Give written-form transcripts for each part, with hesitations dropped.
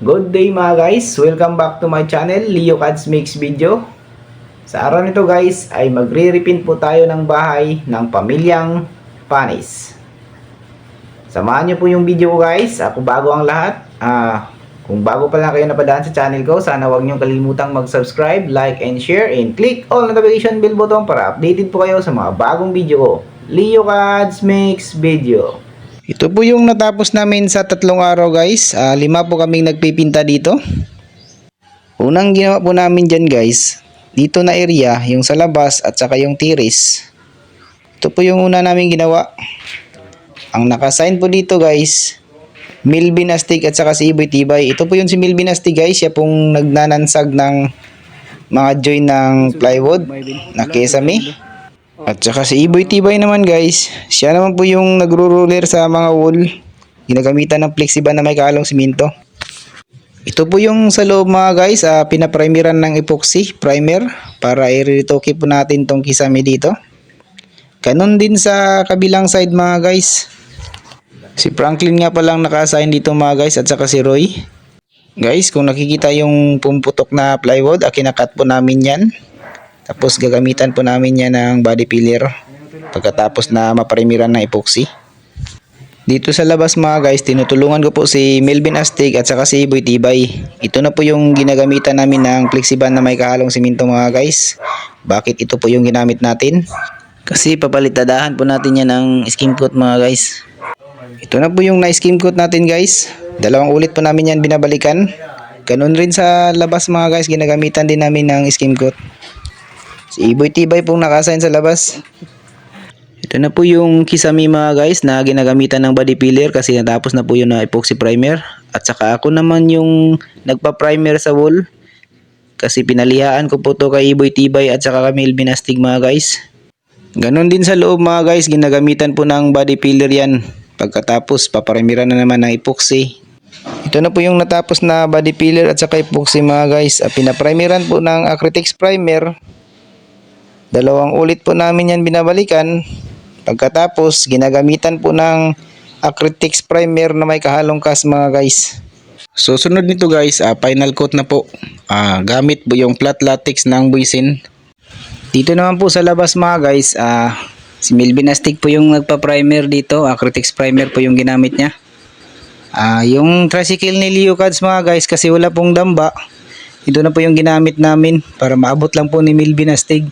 Good day mga guys, welcome back to my channel, Leo Cads Makes Video. Sa araw nito guys ay magre-repaint po tayo ng bahay ng pamilyang Panis. Samahan nyo po yung video ko guys, ako bago ang lahat. Kung bago pa lang kayo napadaan sa channel ko, sana huwag nyo kalimutang mag-subscribe, like and share, and click all notification bell button para updated po kayo sa mga bagong video ko. Leo Cads Makes Video. Ito po yung natapos namin sa 3 araw guys. 5 po kaming nagpipinta dito. Unang ginawa po namin dyan guys, dito na area, yung sa labas at saka yung tiris. Ito po yung una namin ginawa. Ang nakasign po dito guys, Milvin Astig at saka si Iboy Tibay. Ito po yung si Milvin Astig guys, siya pong nagnanansag ng mga join ng plywood na kesame. At saka si Iboy Tibay naman guys, siya naman po yung nagro-roller sa mga wall, ginagamitan ng flexiban na may kahalong simento. Ito po yung sa loob mga guys, pinaprimmeran ng epoxy primer para i-retoke po natin tong kisame dito. Ganon din sa kabilang side mga guys. Si Franklin nga palang naka-assign dito mga guys at saka si Roy. Guys, kung nakikita yung pumputok na plywood, kinakat po namin yan. Tapos gagamitan po namin yan ng body filler pagkatapos na maparimiran ng epoxy. Dito sa labas mga guys, tinutulungan ko po si Melvin Astig at saka si Iboy Tibay. Ito na po yung ginagamitan namin ng flexiban na may kahalong simento mga guys. Bakit ito po yung ginamit natin? Kasi papalitadahan po natin yan ng skim coat mga guys. Ito na po yung na-skim coat natin guys. 2 ulit po namin yan binabalikan. Ganun rin sa labas mga guys, ginagamitan din namin ng skim coat. Si Iboy Tibay pong naka-assign sa labas. Ito na po yung kisame mga guys na ginagamitan ng body filler kasi natapos na po yun na epoxy primer. At saka ako naman yung nagpa-primer sa wall kasi pinalihaan ko po to kay Iboy Tibay at saka kay Melvin Astig mga guys. Ganon din sa loob mga guys, ginagamitan po ng body filler yan. Pagkatapos paparimeran na naman ng epoxy. Ito na po yung natapos na body filler at saka epoxy mga guys. Pinaprimeran po ng Acrytex primer. 2 ulit po namin yan binabalikan. Pagkatapos ginagamitan po ng Acrytex primer na may kahalong cast mga guys. Susunod nito guys, final coat na po. Gamit po yung flat latex ng Buisin. Dito naman po sa labas mga guys, si Melvin Astig po yung nagpa-primer dito. Acrytex primer po yung ginamit niya. Yung tricycle ni Leo Cads mga guys, kasi wala pong damba, ito na po yung ginamit namin para maabot lang po ni Melvin Astig.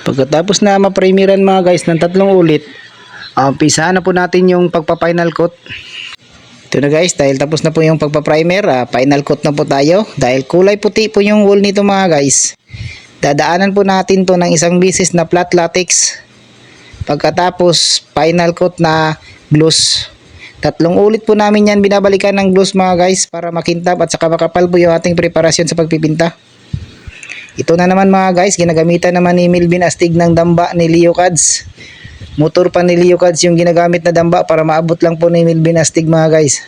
Pagkatapos na ma-primeran mga guys ng 3 ulit, umpisahan na po natin yung pagpa-final coat. Ito na guys, dahil tapos na po yung pagpa-primer, final coat na po tayo. Dahil kulay puti po yung wall nito mga guys, dadaanan po natin to ng isang bisis na flat latex. Pagkatapos final coat na gloss. 3 ulit po namin yan binabalikan ng gloss mga guys para makintab at saka makapal po yung ating preparasyon sa pagpipinta. Ito na naman mga guys, ginagamitan naman ni Melvin Astig ng damba ni Leo Cads. Motor pa ni Leo Cads yung ginagamit na damba para maabot lang po ni Melvin Astig mga guys.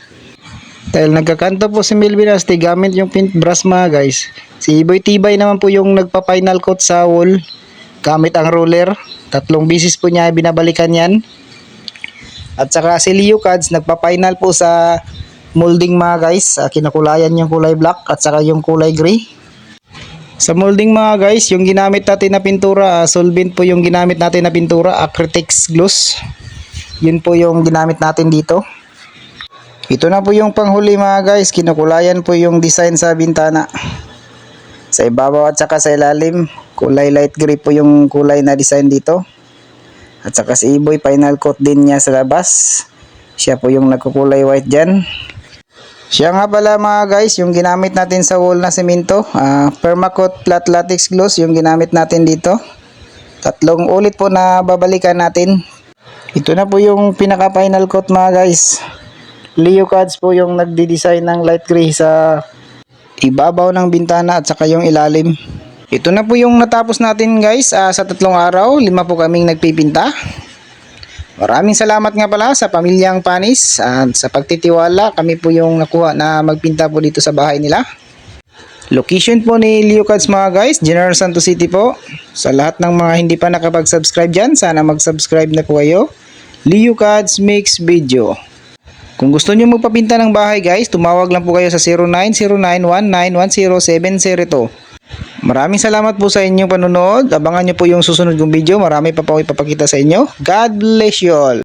Dahil nagkakanto po si Melvin Astig gamit yung paintbrush mga guys. Si Iboy Tibay naman po yung nagpa-final coat sa wall gamit ang roller. 3 bisis po niya binabalikan yan. At saka si Leo Cads nagpa-final po sa molding mga guys. Kinakulayan yung kulay black at saka yung kulay gray. Sa molding mga guys, yung ginamit natin na pintura, solvent po yung ginamit natin na pintura, Acrytex gloss. Yun po yung ginamit natin dito. Ito na po yung panghuli mga guys, kinukulayan po yung design sa bintana. Sa ibabaw at saka sa ilalim, kulay light gray po yung kulay na design dito. At saka si Iboy, final coat din niya sa labas. Siya po yung nagkukulay white dyan. Siya nga pala mga guys, yung ginamit natin sa wall na semento, Permacoat flat latex gloss yung ginamit natin dito. 3 ulit po na babalikan natin. Ito na po yung pinaka final coat mga guys. Leo Cads po yung nagdi-design ng light gray sa ibabaw ng bintana at saka yung ilalim. Ito na po yung natapos natin guys, sa 3 araw, 5 po kaming nagpipinta. Maraming salamat nga pala sa pamilyang Panis at sa pagtitiwala. Kami po yung nakuha na magpinta po dito sa bahay nila. Location po ni Leo Cads mga guys, General Santos City po. Sa lahat ng mga hindi pa nakapag-subscribe dyan, sana mag-subscribe na po kayo. Leo Cads Makes Video. Kung gusto nyo magpapinta ng bahay guys, tumawag lang po kayo sa 0909-1910702. Maraming salamat po sa inyong panonood. Abangan nyo po yung susunod kong video. Marami pa po ipapakita sa inyo. God bless you all.